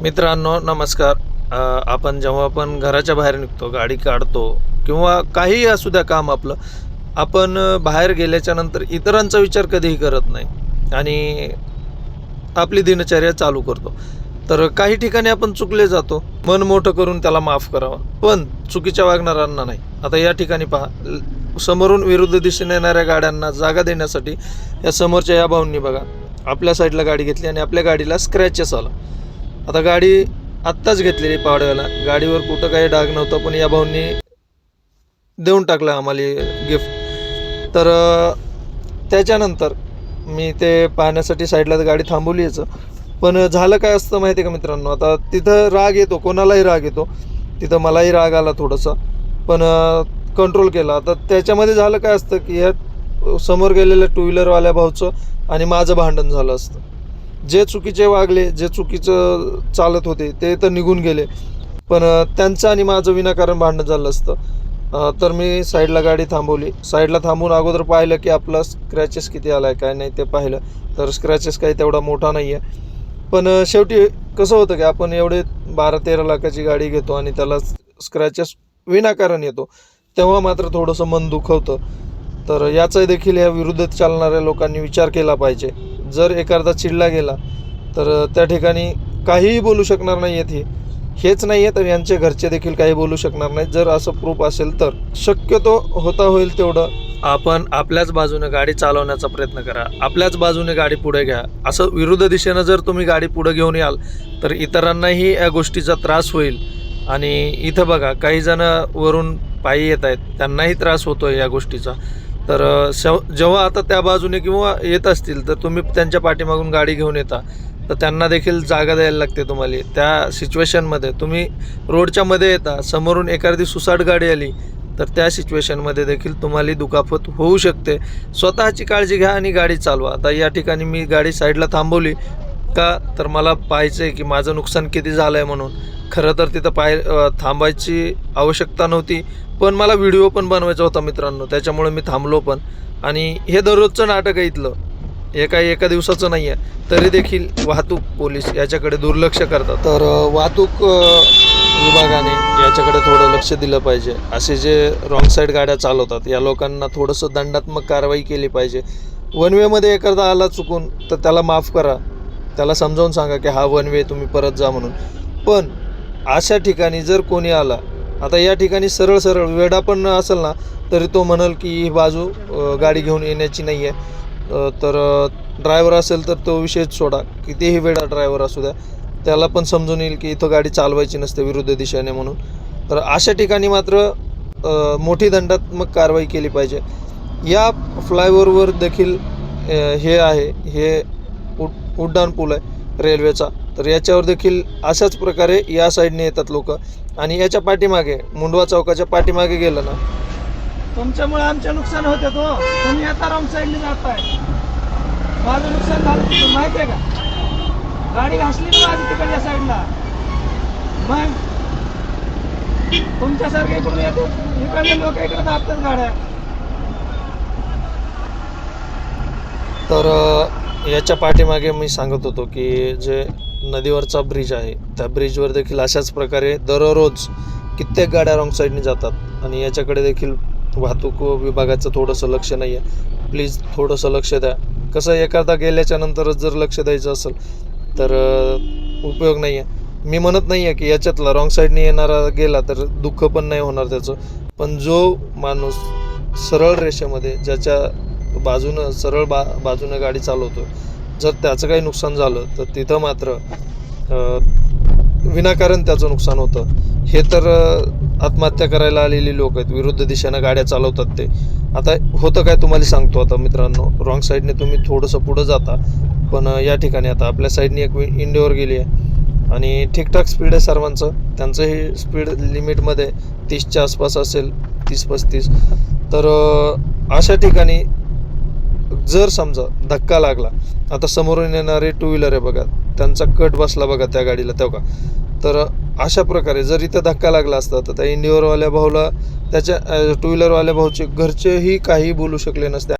मित्रांनो नमस्कार. आपण जेव्हा आपण घराच्या बाहेर निघतो, गाडी काढतो किंवा काहीही असू द्या काम आपलं, आपण बाहेर गेल्याच्या नंतर इतरांचा विचार कधीही करत नाही आणि आपली दिनचर्या चालू करतो. तर काही ठिकाणी आपण चुकले जातो, मन मोठं करून त्याला माफ करावं, पण चुकीच्या वागणाऱ्यांना नाही. आता या ठिकाणी पहा, समोरून विरुद्ध दिशेने येणाऱ्या गाड्यांना जागा देण्यासाठी या समोरच्या या भाऊंनी बघा आपल्या साईडला गाडी घेतली आणि आपल्या गाडीला स्क्रॅचेस आला. आता गाडी आत्ताच घेतलेली पावड्याला, गाडीवर कुठं काही डाग नव्हता, पण या भाऊंनी देऊन टाकलं आम्हाला गिफ्ट. तर त्याच्यानंतर मी ते पाहण्यासाठी साईडला गाडी थांबवली याचं. पण झालं काय असतं माहिती आहे का मित्रांनो, आता तिथं राग येतो, कोणालाही राग येतो, तिथं मलाही राग आला थोडंसं, पण कंट्रोल केला. आता त्याच्यामध्ये झालं काय असतं की ह्या समोर गेलेल्या टू व्हीलरवाल्या भाऊचं आणि माझं भांडण झालं असतं. जे चुकीचे वागले, जे चुकीचं चालत होते ते तर निघून गेले, पण त्यांचं आणि माझं विनाकारण भांडण झालं असतं. तर मी साईडला गाडी थांबवली. साईडला थांबून अगोदर पाहिलं की आपला स्क्रॅचेस किती आला आहे काय नाही ते पाहिलं, तर स्क्रॅचेस काही तेवढा मोठा नाही आहे. पण शेवटी कसं होतं की आपण एवढे 12-13 लाखाची गाडी घेतो आणि त्याला स्क्रॅचेस विनाकारण येतो, तेव्हा मात्र थोडंसं मन दुखवतं. तर याचा देखील या विरुद्ध चालणाऱ्या लोकांनी विचार केला पाहिजे. जर एखादा चिडला गेला तर त्या ठिकाणी काहीही बोलू शकणार नाही आहेत. हेच नाही आहे तर यांचे घरचे देखील काही बोलू शकणार नाहीत. जर असं प्रूफ असेल तर शक्यतो होता होईल तेवढं आपण आपल्याच बाजूने गाडी चालवण्याचा प्रयत्न करा, आपल्याच बाजूने गाडी पुढे घ्या. असं विरुद्ध दिशेनं जर तुम्ही गाडी पुढे घेऊन याल तर इतरांनाही या गोष्टीचा त्रास होईल. आणि इथं बघा काही जण वरून पायी येत आहेत, त्यांनाही त्रास होतो आहे या गोष्टीचा. तर जेव्हा आता त्या बाजूने किंवा येत असतील तर तुम्ही त्यांच्या पाठीमागून गाडी घेऊन येता, तर त्यांना देखील जागा द्यायला लागते तुम्हाला. त्या सिच्युएशनमध्ये तुम्ही रोडच्या मध्ये येता, समोरून एखादी सुसाट गाडी आली तर त्या सिच्युएशनमध्ये देखील तुम्हाला दुखापत होऊ शकते. स्वतःची काळजी घ्या आणि गाडी चालवा. आता या ठिकाणी मी गाडी साईडला थांबवली का, तर मला पाहायचं आहे की माझं नुकसान किती झालं आहे म्हणून. खरं तर तिथं थांबायची आवश्यकता नव्हती, पण मला व्हिडिओ पण बनवायचा होता मित्रांनो, त्याच्यामुळे मी थांबलो पण. आणि हे दररोजचं नाटक आहे इथलं, हे काही एका दिवसाचं नाही आहे. तरी देखील वाहतूक पोलीस याच्याकडे दुर्लक्ष करतात. तर वाहतूक विभागाने याच्याकडे थोडं लक्ष दिलं पाहिजे. असे जे रॉंग साईड गाड्या चालवतात या लोकांना थोडंसं दंडात्मक कारवाई केली पाहिजे. वन वेमध्ये एखादा आला चुकून तर त्याला माफ करा, त्याला समजावून सांगा की हा वन वे, तुम्ही परत जा म्हणून. पण अशा ठिकाणी जर कोणी आला, आता या ठिकाणी सरळ सरळ वेडा पण असेल ना तरी तो म्हणाल की ही बाजू गाडी घेऊन येण्याची नाही आहे. तर ड्रायव्हर असेल तर तो विषयच सोडा, कितीही वेळा ड्रायव्हर असू द्या, त्याला पण समजून येईल की इथं गाडी चालवायची नसते विरुद्ध दिशेने म्हणून. तर अशा ठिकाणी मात्र मोठी दंडात्मक कारवाई केली पाहिजे. या फ्लायओव्हरवर देखील हे आहे, हे उड्डाण पूल आहे रेल्वेचा, तर याच्यावर देखील अशाच प्रकारे या साईडने येतात लोक. आणि याच्या पाठीमागे मुंडवा चौकाच्या पाठीमागे गेलं ना, तुमच्यामुळे आमचं नुकसान होते. तो तुम्ही आता रॉंग साईडने जाताय, माझं नुकसान झालं तिथं माहिती आहे का. गाडी घासली ना माझी तिकडच्या साईडला, मग तुमच्यासारखे इकडून येतो, इकडले लोक इकडे दाबतात गाड्या. तर याच्या पाठीमागे मी सांगत होतो की जे नदीवरचा ब्रिज आहे त्या ब्रिजवर देखील अशाच प्रकारे दररोज कित्येक गाड्या रॉंग साईडने जातात आणि याच्याकडे देखील वाहतूक विभागाचं थोडंसं लक्ष नाही आहे. प्लीज थोडंसं लक्ष द्या. कसं एखादा गेल्याच्या नंतरच जर लक्ष द्यायचं असेल तर उपयोग नाही आहे. मी म्हणत नाही आहे की याच्यातला रॉंग साईडने येणारा गेला तर दुःख पण नाही होणार त्याचं, पण जो माणूस सरळ रेषेमध्ये ज्याच्या बाजूनं सरळ बाजूनं गाडी चालवतो, जर त्याचं काही नुकसान झालं तर तिथं मात्र विनाकारण त्याचं नुकसान होतं. हे तर आत्महत्या करायला आलेली लोक आहेत, विरुद्ध दिशेनं गाड्या चालवतात ते. आता होतं काय तुम्हाला सांगतो. आता मित्रांनो, रॉंग साईडने तुम्ही थोडंसं पुढं जाता, पण या ठिकाणी आता आपल्या साईडने एक इंडिओवर गेली आहे आणि ठीकठाक स्पीड आहे सर्वांचं, त्यांचंही स्पीड लिमिटमध्ये 30च्या आसपास असेल, 30-35. तर अशा ठिकाणी जर समजा धक्का लागला, आता समोरून येणारे टू व्हीलर आहे बघा, त्यांचा कट बसला बघा त्या गाडीला तेव्हा, तर अशा प्रकारे जर इथं धक्का लागला असता तर त्या इंडिओवरवाल्या भाऊला, त्याच्या टू व्हीलरवाल्या भाऊचे घरचेही काही बोलू शकले नसते.